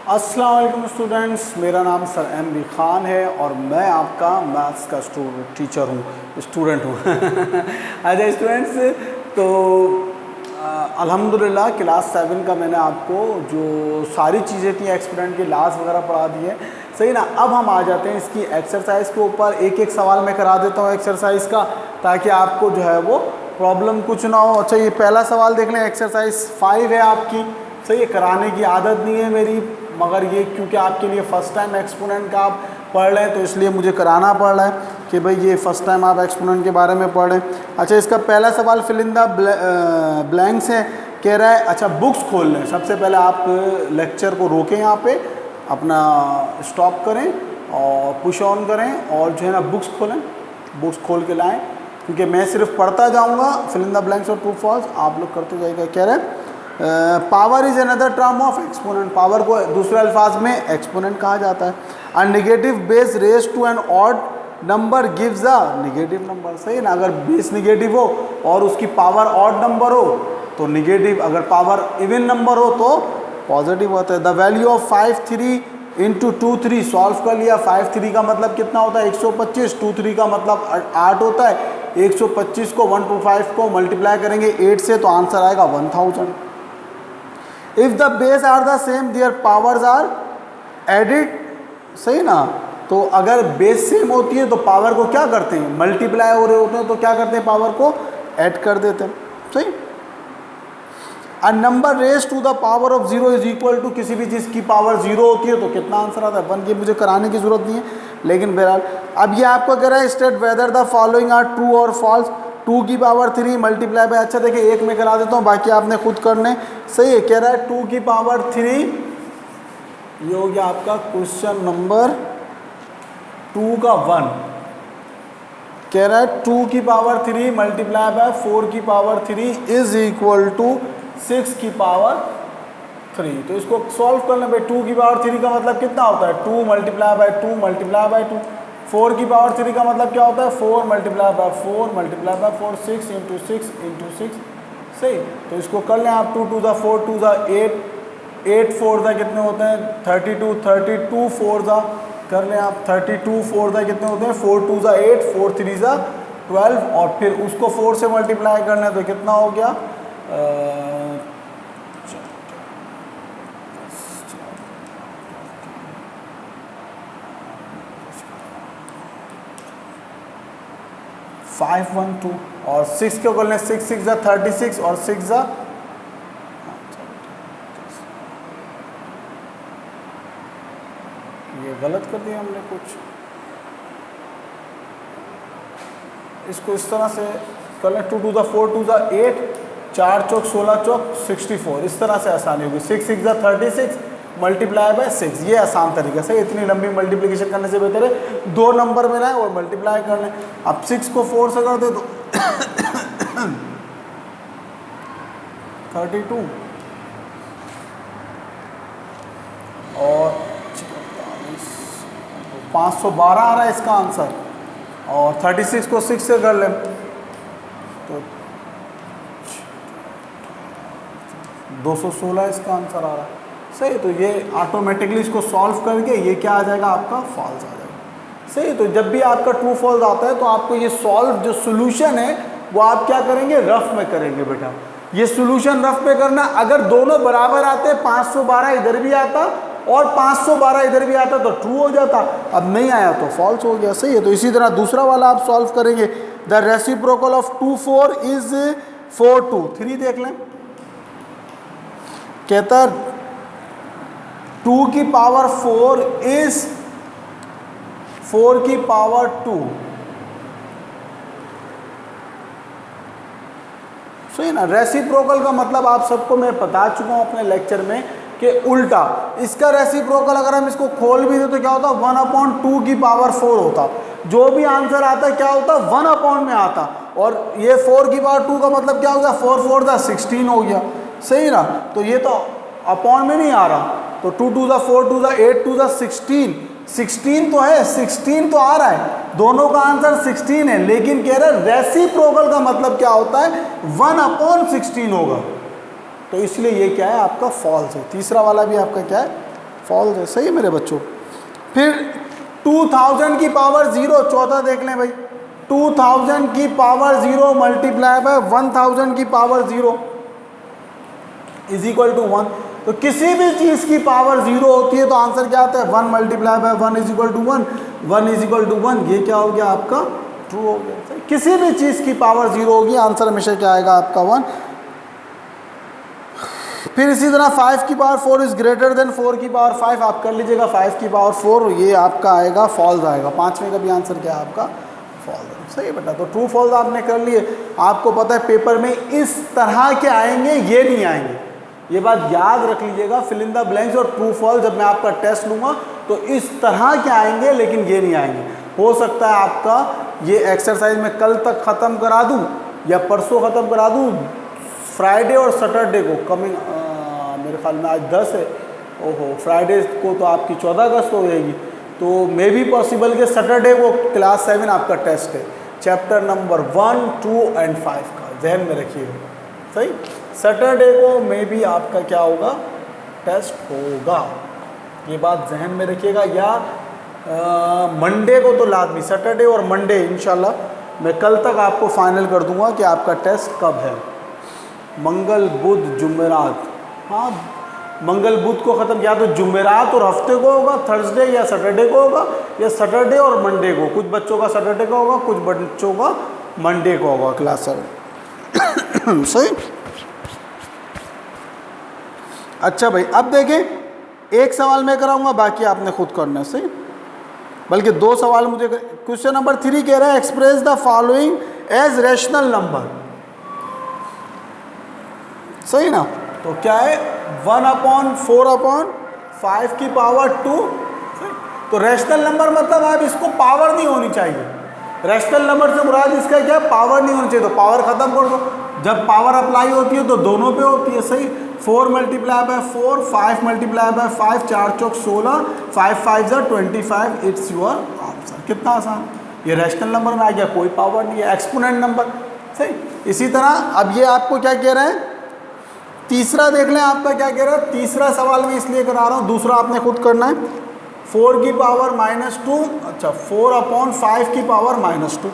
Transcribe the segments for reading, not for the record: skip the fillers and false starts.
अस्सलाम वालेकुम स्टूडेंट्स, मेरा नाम सर एम बी ख़ान है और मैं आपका मैथ्स का स्टूडेंट हूँ अच्छा स्टूडेंट्स, तो अल्हम्दुलिल्लाह क्लास 7 का मैंने आपको जो सारी चीज़ें थी एक्सपेरिमेंट की लास्ट वगैरह पढ़ा दी है, सही ना। अब हम आ जाते हैं इसकी एक्सरसाइज के ऊपर। एक एक सवाल मैं करा देता हूँ एक्सरसाइज का, ताकि आपको जो है वो प्रॉब्लम कुछ ना हो। अच्छा, ये पहला सवाल देख लें, एक्सरसाइज 5 है आपकी। सही है, कराने की आदत नहीं है मेरी, मगर ये क्योंकि आपके लिए फ़र्स्ट टाइम एक्सपोनेंट का आप पढ़ रहे हैं तो इसलिए मुझे कराना पड़ रहा है कि भाई ये फ़र्स्ट टाइम आप एक्सपोनेंट के बारे में पढ़ रहे हैं। अच्छा, इसका पहला सवाल फिल इन द ब्लैंक्स है, कह रहा है। अच्छा, बुक्स खोल लें। सबसे पहले आप लेक्चर को रोकें, यहाँ पे अपना स्टॉप करें और पुश ऑन करें और जो है ना बुक्स खोलें, बुक्स खोल के लाएँ, क्योंकि मैं सिर्फ पढ़ता जाऊँगा। फिल इन द ब्लैंक्स और ट्रू फॉल्स आप लोग करते जाइएगा। कह रहे हैं power is another term of exponent. Power को दूसरे अल्फाज में एक्सपोनेंट कहा जाता है। A negative base raise to an odd number gives a negative number. सही ना, अगर बेस नेगेटिव हो और उसकी पावर ऑड नंबर हो तो नेगेटिव, अगर पावर इवन नंबर हो तो पॉजिटिव होता है। The value of 5 3 into 2 3 solve कर लिया। 5 3 का मतलब कितना होता है 125, 2 3 का मतलब 8 होता है। 125 को 125 को मल्टीप्लाई करेंगे 8 से तो आंसर आएगा 1000। If the base are the same their powers are added. सही ना, तो अगर बेस सेम होती है तो पावर को क्या करते हैं, मल्टीप्लाई हो रहे होते हैं तो क्या करते हैं, पावर को ऐड कर देते हैं। सही। A number raise to the power of 0 is equal to, किसी भी चीज़ की पावर 0 होती है तो कितना आंसर आता है 1। ये मुझे कराने की जरूरत नहीं है, लेकिन बहरहाल अब ये आपको कह रहा है state whether the following are true और फॉल्स। 2 की पावर 3 मल्टीप्लाई बाय, अच्छा देखिए एक में करा देता हूँ, बाकी आपने खुद करने। सही है, कह रहा है 2 की पावर 3, ये हो गया आपका क्वेश्चन नंबर 2 का 1। कह रहा है 2 की पावर 3 मल्टीप्लाई बाय 4 की पावर 3 इज इक्वल टू 6 की पावर 3। तो इसको सॉल्व करना भाई। 2 की पावर 3 का मतलब कितना होता है 2 मल्टीप्लाई बाय 2 मल्टीप्लाई बाय 2। 4 की पावर 3 का मतलब क्या होता है 4 multiply by 4 multiply by 4, 6 into 6 into 6। सही, तो इसको कर लें आप। 2 2 ज़ा 4 2 ज़ा 8, 8 4 ज़ा कितने होते हैं 32, 32 4 ज़ा कर लें आप। 32 4 ज़ा कितने होते हैं 4 2 ज़ा 8, 4 3 ज़ा 12, और फिर उसको 4 से मल्टीप्लाई करना है तो कितना हो गया 512, और 6 के कर लें 6 6 ज़ा 36 और 6 ज़ा, ये गलत कर दिया हमने कुछ। इसको इस तरह से कर लें 2 2 ज़ा 4 2 ज़ा 8, 4 चौक 16 चौक 64। इस तरह से आसानी होगी। 6 6 ज़ा 36 मल्टीप्लाई बाय 6, ये आसान तरीका से। इतनी लंबी मल्टीप्लिकेशन करने से बेहतर है 2 नंबर में लाएं और मल्टीप्लाई कर लें। अब 6 को 4 से कर दे तो 32 और 512 आ रहा है इसका आंसर। और 36 को 6 से कर लें तो 216 इसका आंसर आ रहा है। सही, तो ये ऑटोमेटिकली इसको सॉल्व करके ये क्या आ जाएगा आपका फॉल्स आ जाएगा। सही, तो जब भी आपका ट्रू फॉल्स आता है तो आपको ये सॉल्व जो सोल्यूशन है वो आप क्या करेंगे रफ में करेंगे बेटा। ये सोल्यूशन रफ में करना, अगर दोनों बराबर आते 512 इधर भी आता और 512 इधर भी आता तो ट्रू हो जाता। अब नहीं आया तो फॉल्स हो गया। सही है, तो इसी तरह दूसरा वाला आप सॉल्व करेंगे। The reciprocal of 2 4 is 4 2 3। देख लें, कहता 2 की पावर 4 इज 4 की पावर 2। सही ना, रेसिप्रोकल का मतलब आप सबको मैं बता चुका हूं अपने लेक्चर में कि उल्टा। इसका रेसिप्रोकल अगर हम इसको खोल भी दें तो क्या होता 1/2 की पावर 4 होता। जो भी आंसर आता क्या होता 1 में आता, और ये 4 की पावर 2 का मतलब क्या हो गया 4 4 ज़ा 16 हो गया। सही ना, तो ये तो अपॉन में नहीं आ रहा, तो 2 2 ज़ा 4 2 ज़ा 8 2 ज़ा 16, 16 तो है, 16 तो आ रहा है, दोनों का आंसर 16 है। लेकिन कह रहे रेसिप्रोकल का मतलब क्या होता है 1/16 होगा, तो इसलिए ये क्या है आपका फॉल्स है। तीसरा वाला भी आपका क्या है फॉल्स है, सही है मेरे बच्चों। फिर 2000 की पावर 0, चौथा देख लें भाई, 2000 की पावर 0 मल्टीप्लाई बाय 1000 की पावर 0 इज इक्वल टू 1। तो किसी भी चीज़ की पावर 0 होती है तो आंसर क्या आता है, 1 multiply by 1 is equal to 1, 1 is equal to 1। ये क्या हो गया आपका, ट्रू हो गया। किसी भी चीज़ की पावर 0 होगी, आंसर हमेशा क्या आएगा आपका 1। फिर इसी तरह 5 की पावर 4 इज ग्रेटर देन 4 की पावर 5, आप कर लीजिएगा 5 की पावर 4, ये आपका आएगा फॉल्स आएगा। पांचवें का भी आंसर क्या है आपका, फॉल्स। सही बेटा, तो ट्रू फॉल्स आपने कर लिए। आपको पता है पेपर में इस तरह के आएंगे, ये नहीं आएंगे, ये बात याद रख लीजिएगा। फिल इन द ब्लैंक्स और ट्रू फॉल्स जब मैं आपका टेस्ट लूँगा तो इस तरह के आएंगे, लेकिन ये नहीं आएंगे। हो सकता है आपका ये एक्सरसाइज मैं कल तक ख़त्म करा दूँ या परसों ख़त्म करा दूँ, फ्राइडे और सैटरडे को कमिंग, मेरे ख्याल में आज 10 है, ओहो फ्राइडे को तो आपकी 14 अगस्त हो जाएगी, तो मे भी पॉसिबल कि सैटरडे को क्लास 7 आपका टेस्ट है, चैप्टर नंबर 1, 2 एंड 5 का, जहन में रखिएगा। सही, सैटरडे को मे भी आपका क्या होगा, टेस्ट होगा, ये बात जहन में रखिएगा। या मंडे को तो लाजमी, सैटरडे और मंडे इंशाल्लाह मैं कल तक आपको फाइनल कर दूंगा कि आपका टेस्ट कब है। मंगल बुध जुमेरात, हाँ मंगल बुध को ख़त्म किया तो जुमेरात और हफ्ते को होगा, थर्सडे या सैटरडे को होगा, या सैटरडे और मंडे को। कुछ बच्चों का सैटरडे का होगा, कुछ बच्चों का मंडे को होगा क्लास 7। सही। अच्छा भाई, अब देखें एक सवाल मैं कराऊंगा, बाकी आपने खुद करना है। सही, बल्कि 2 सवाल मुझे। क्वेश्चन नंबर 3 कह रहा है express the following as rational number. सही ना, तो क्या है 1/4/5 की पावर 2। तो रैशनल नंबर मतलब आप इसको पावर नहीं होनी चाहिए, रैशनल नंबर से मुराद इसका क्या, पावर नहीं होनी चाहिए, तो पावर खत्म कर दो। जब पावर अप्लाई होती है तो दोनों पे होती है। सही, 4 multiply by 4, 5 multiply by 5, 4 Chowk 16, 5 5 25, it's your answer. कितना आसान, ये रैशनल नंबर में आ गया, कोई पावर नहीं है, एक्सपोनेंट नंबर। सही, इसी तरह अब ये आपको क्या कह रहे हैं, तीसरा देख लें आपका क्या कह रहा है। तीसरा सवाल मैं इसलिए करा रहा हूँ, दूसरा आपने खुद करना है। 4 की पावर -2, अच्छा 4/5 की पावर -2।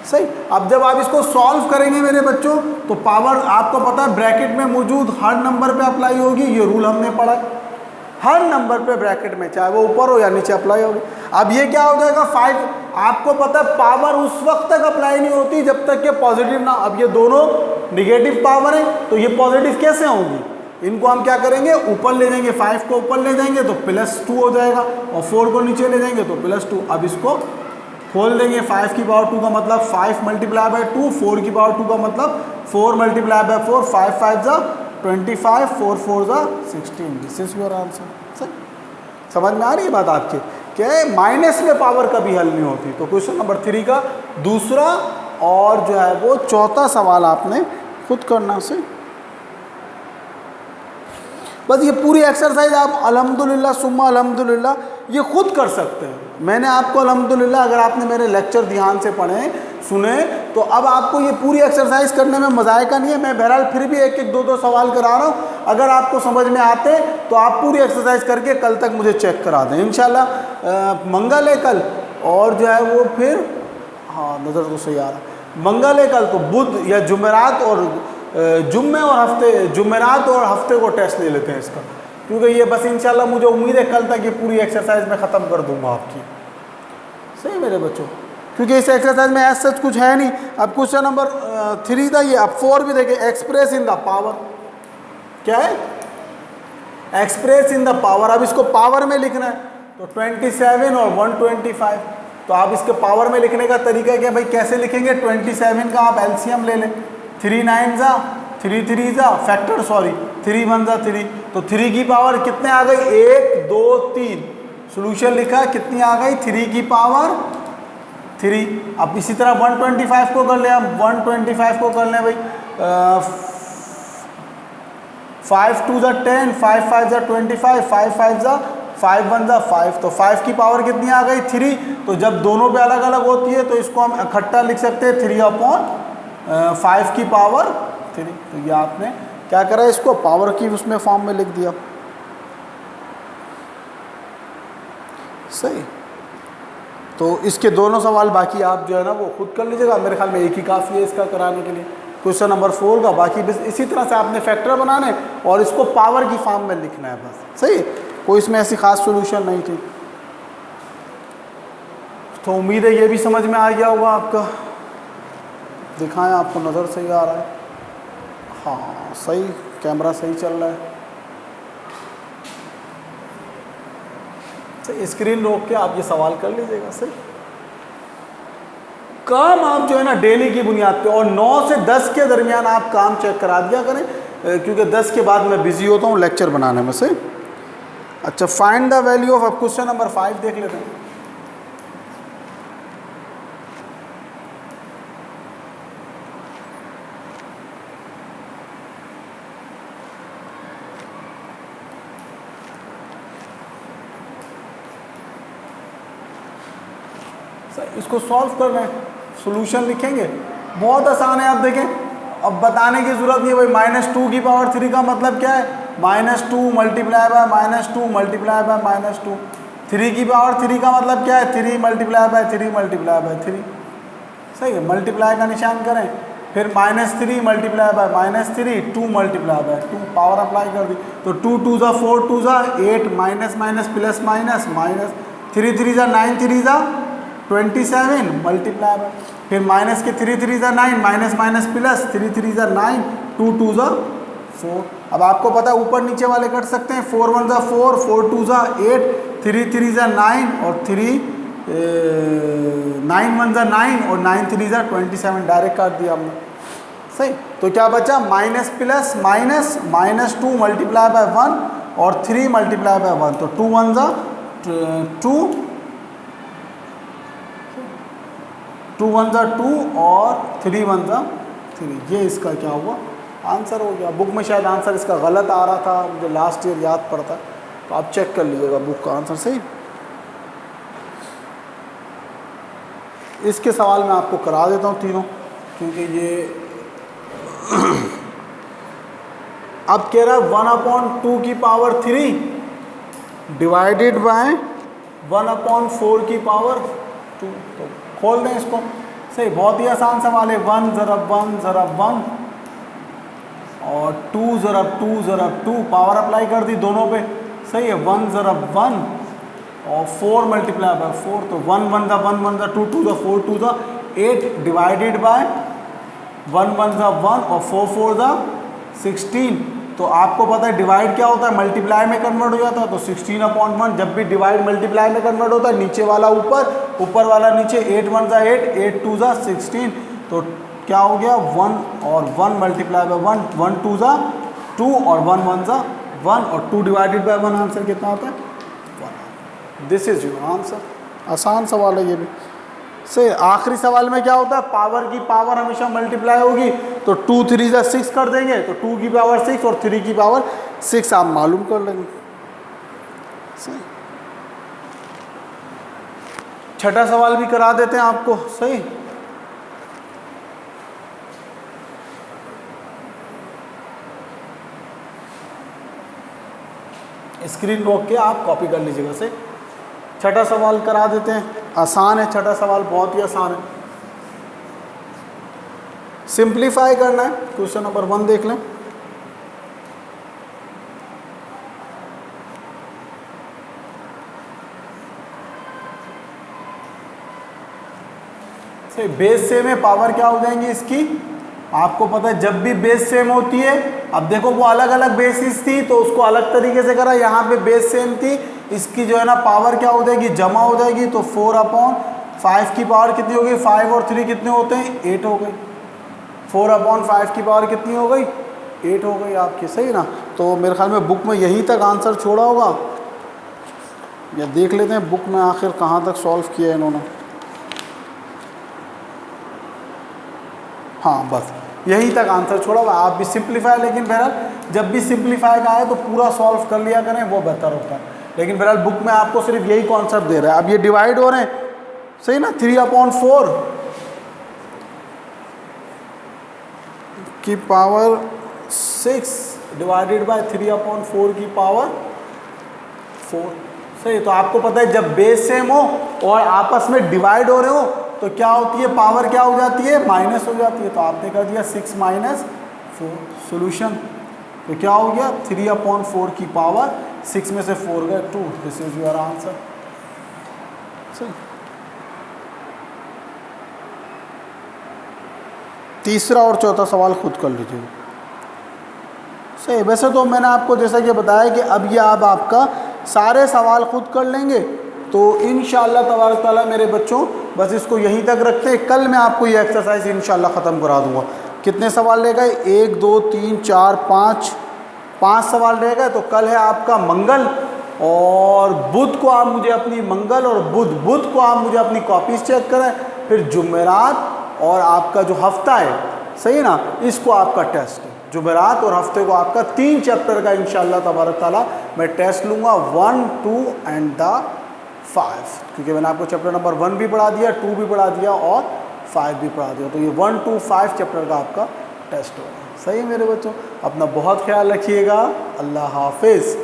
सही, अब जब आप इसको सॉल्व करेंगे मेरे बच्चों, तो पावर आपको पता है ब्रैकेट में मौजूद हर नंबर पे अप्लाई होगी, ये रूल हमने पढ़ा है। हर नंबर पे ब्रैकेट में, चाहे वो ऊपर हो या नीचे, अप्लाई होगी। अब ये क्या हो जाएगा 5, आपको पता है पावर उस वक्त तक अप्लाई नहीं होती जब तक कि पॉजिटिव ना। अब ये दोनों निगेटिव पावर है, तो ये पॉजिटिव कैसे होंगी, इनको हम क्या करेंगे, ऊपर ले जाएंगे। 5 को ऊपर ले जाएंगे तो +2 हो जाएगा, और 4 को नीचे ले जाएंगे तो +2। अब इसको खोल देंगे, 5 की पावर 2 का मतलब 5 मल्टीप्लाई बाय 2, 4 की पावर 2 का मतलब 4 मल्टीप्लाई बाय 4, 5 5 जा 25, 4 4 जा 16। This is your answer. सही, समझ में आ रही है बात आपके, क्या है माइनस में पावर कभी हल नहीं होती। तो क्वेश्चन नंबर 3 का दूसरा और जो है वो चौथा सवाल आपने खुद करना। से बस ये पूरी एक्सरसाइज आप अल्हम्दुलिल्लाह सुम्मा अल्हम्दुलिल्लाह ये खुद कर सकते हैं। मैंने आपको अल्हम्दुलिल्लाह, अगर आपने मेरे लेक्चर ध्यान से पढ़े सुने, तो अब आपको ये पूरी एक्सरसाइज करने में मज़ायका नहीं है। मैं बहरहाल फिर भी 1-1 2-2 सवाल करा रहा हूँ, अगर आपको समझ में आते तो आप पूरी एक्सरसाइज करके कल तक मुझे चेक करा दें इंशाल्लाह। मंगल है कल, और जो है वो फिर, हाँ नज़र तो सही आ रहा, मंगल है कल, तो बुध या जुमेरात और जुम्मे और हफ्ते, जुमेरात और हफ्ते को टेस्ट ले लेते हैं इसका, क्योंकि ये बस इंशाल्लाह मुझे उम्मीद है कल तक ये पूरी एक्सरसाइज मैं ख़त्म कर दूंगा आपकी। सही मेरे बच्चों, क्योंकि इस एक्सरसाइज में ऐसा सच कुछ है नहीं। अब क्वेश्चन नंबर 3 था ये, अब 4 भी देखें, एक्सप्रेस इन द पावर। क्या है, एक्सप्रेस इन द पावर। अब इसको पावर में लिखना है, तो 27 और 125, तो आप इसके पावर में लिखने का तरीका क्या भाई, कैसे लिखेंगे। 27 का आप एलसीएम ले लें, 3 9 जा 3 3 जा फैक्टर, सॉरी 3 1 जा 3, तो 3 की पावर कितने आ गई, 1 2 3। सोल्यूशन लिखा, कितनी आ गई, 3 की पावर 3। अब इसी तरह 125 को कर ले, हम 125 को कर लें भाई, 5 2 जा 10, 5 5 जा 25, 5 5 जा 5 1 जा 5, तो 5 की पावर कितनी आ गई, 3। तो जब दोनों पे अलग अलग होती है तो इसको हम इकट्ठा लिख सकते हैं, 3/5 की पावर 3। तो ये आपने क्या करा, इसको पावर की उसमें फॉर्म में लिख दिया। सही। तो इसके दोनों सवाल बाकी आप जो है ना वो खुद कर लीजिएगा, मेरे ख्याल में एक ही काफ़ी है इसका कराने के लिए, क्वेश्चन नंबर 4 का। बाकी बस इसी तरह से आपने फैक्टर बनाने और इसको पावर की फॉर्म में लिखना है बस, सही। कोई इसमें ऐसी खास सॉल्यूशन नहीं थी। तो उम्मीद है ये भी समझ में आ गया होगा आपका। दिखाएं, आपको नज़र सही आ रहा है? हाँ सही, कैमरा सही चल रहा है। सही, स्क्रीन रोक के आप ये सवाल कर लीजिएगा। सही, काम आप जो है ना डेली की बुनियाद पे और 9 से 10 के दरमियान आप काम चेक करा दिया करें, क्योंकि 10 के बाद मैं बिजी होता हूँ लेक्चर बनाने में से। अच्छा, फाइंड द वैल्यू ऑफ, अब क्वेश्चन नंबर 5 देख लेते हैं। इसको सॉल्व कर रहे हैं, सॉल्यूशन लिखेंगे, बहुत आसान है। आप देखें, अब बताने की ज़रूरत नहीं है भाई। -2 की पावर 3 का मतलब क्या है? -2 मल्टीप्लाई बाय -2 मल्टीप्लाई बाय -2। 3 की पावर 3 का मतलब क्या है? 3 मल्टीप्लाई बाय 3 मल्टीप्लाई बाय 3। सही है, मल्टीप्लाई का निशान करें, फिर -3 multiply by -3, 2 multiply by 2, power apply कर दी। तो 2 2 ज़ा 4 2 ज़ा 8, minus minus plus minus minus, 3 3 ज़ा 9 3 ज़ा 27 मल्टीप्लाई बाय, फिर माइनस के 3 3 ज़ा 9, माइनस माइनस प्लस 3 3 ज़ा 9, 2 2 ज़ा 4। अब आपको पता है ऊपर नीचे वाले कट सकते हैं, 4 1 ज़ा 4, 4 2 ज़ा 8, 3 3 ज़ा 9 और 9 1 ज़ा 9 और 9 3 ज़ा 27, डायरेक्ट काट दिया हमने। सही, तो क्या बचा? Minus plus minus, -2 multiply by 1 और 3 मल्टीप्लाई बाय 1, तो 2 1 ज़ा 2, 2 1 ज़ा 2 और 3 1 ज़ा 3। ये इसका क्या हुआ? आंसर हो गया। बुक में शायद आंसर इसका गलत आ रहा था, मुझे लास्ट ईयर याद पड़ता है, तो आप चेक कर लीजिएगा बुक का आंसर। सही, इसके सवाल मैं आपको करा देता हूँ तीनों, क्योंकि ये अब कह रहा है 1/2 की पावर 3 डिवाइडेड बाय 1/4 की पावर 2। तो खोल दें इसको। सही, बहुत ही आसान सवाल है। 1 ज़रब 1 ज़रब 1 और 2 ज़रब 2 ज़रब 2, पावर अप्लाई कर दी दोनों पे। सही है, 1 ज़रब 1 और 4 मल्टीप्लाई बाय 4, तो 1 1 ज़ा 1 1 ज़ा 2 2 ज़ा 4 2 ज़ा 8 डिवाइडेड बाय 1 1 ज़ा 1 और 4 4 ज़ा 16। तो आपको पता है डिवाइड क्या होता है? मल्टीप्लाई में कन्वर्ट हो जाता है। तो 16/1, जब भी डिवाइड मल्टीप्लाई में कन्वर्ट होता है, नीचे वाला ऊपर, ऊपर वाला नीचे, 8 1 ज़ा 8, 8 2 ज़ा 16। तो क्या हो गया? 1 और 1 मल्टीप्लाई बाय 1, 1 2 ज़ा 2 और 1 1 ज़ा 1 और 2 डिवाइडेड बाय 1, आंसर कितना होता है? 1। This is your answer. आसान सवाल है ये भी। से आखिरी सवाल में क्या होता है? पावर की पावर हमेशा मल्टीप्लाई होगी, तो 2 3 ज़ा 6 कर देंगे, तो 2 की पावर 6 और 3 की पावर 6 आप मालूम कर लेंगे। सही, छठा सवाल भी करा देते हैं आपको। सही, स्क्रीन रोक के आप कॉपी कर लीजिएगा। सही, छठा सवाल करा देते हैं। आसान है छठा सवाल, बहुत ही आसान है। सिंप्लीफाई करना है। क्वेश्चन नंबर 1 देख लें। से बेस सेम है, पावर क्या हो जाएंगी इसकी? आपको पता है जब भी बेस सेम होती है, अब देखो वो अलग अलग बेसिस थी तो उसको अलग तरीके से करा, यहाँ पे बेस सेम थी, इसकी जो है ना पावर क्या हो जाएगी? जमा हो जाएगी। तो 4/5 की पावर कितनी हो गई? 5 और 3 कितने होते हैं? 8 हो गई। 4/5 की पावर कितनी हो गई? 8 हो गई आपकी। सही ना? तो मेरे ख्याल में बुक में यहीं तक आंसर छोड़ा होगा, या देख लेते हैं बुक में आखिर कहाँ तक सॉल्व किया है इन्होंने। हाँ, बस यहीं तक आंसर छोड़ा हुआ। आप भी सिंप्लीफाई, लेकिन बहरहाल जब भी सिंप्लीफाई का है तो पूरा सॉल्व कर लिया करें, वो बेहतर होता है। लेकिन बहरहाल बुक में आपको सिर्फ यही कॉन्सेप्ट दे रहा है। अब ये डिवाइड हो रहे हैं, सही ना? 3/4 की पावर 6 डिवाइडेड बाय 3/4 की पावर 4। सही, तो आपको पता है जब बेस सेम हो और आपस में डिवाइड हो रहे हो तो क्या होती है, पावर क्या हो जाती है, माइनस हो जाती है। तो आपने कर दिया 6 माइनस 4 सोल्यूशन, तो क्या हो गया 3/4 की पावर 6 में से 4 गए 2। This is your answer. सही, तीसरा और चौथा सवाल खुद कर लीजिए। सही, वैसे तो मैंने आपको जैसा कि बताया कि अब ये आप आपका सारे सवाल खुद कर लेंगे तो इंशाअल्लाह तबारक ताला मेरे बच्चों बस इसको यहीं तक रखते हैं। कल मैं आपको ये एक्सरसाइज इंशाअल्लाह ख़त्म करा दूंगा। कितने सवाल रह गए, 1 2 3 4 5 सवाल रह गए। तो कल है आपका मंगल और बुध को आप मुझे अपनी मंगल और बुध को आप मुझे अपनी कॉपीज चेक करें। फिर जुमेरात और आपका जो हफ्ता है, सही ना, इसको आपका टेस्ट है। जुमेरात और हफ्ते को आपका 3 चैप्टर का इंशाअल्लाह तबारक ताला मैं टेस्ट लूँगा, 1 2 एंड द 5, क्योंकि मैंने आपको चैप्टर नंबर 1 भी पढ़ा दिया, 2 भी पढ़ा दिया और 5 भी पढ़ा दिया। तो ये 1 2 5 चैप्टर का आपका टेस्ट होगा। सही है मेरे बच्चों, अपना बहुत ख्याल रखिएगा। अल्लाह हाफिज़।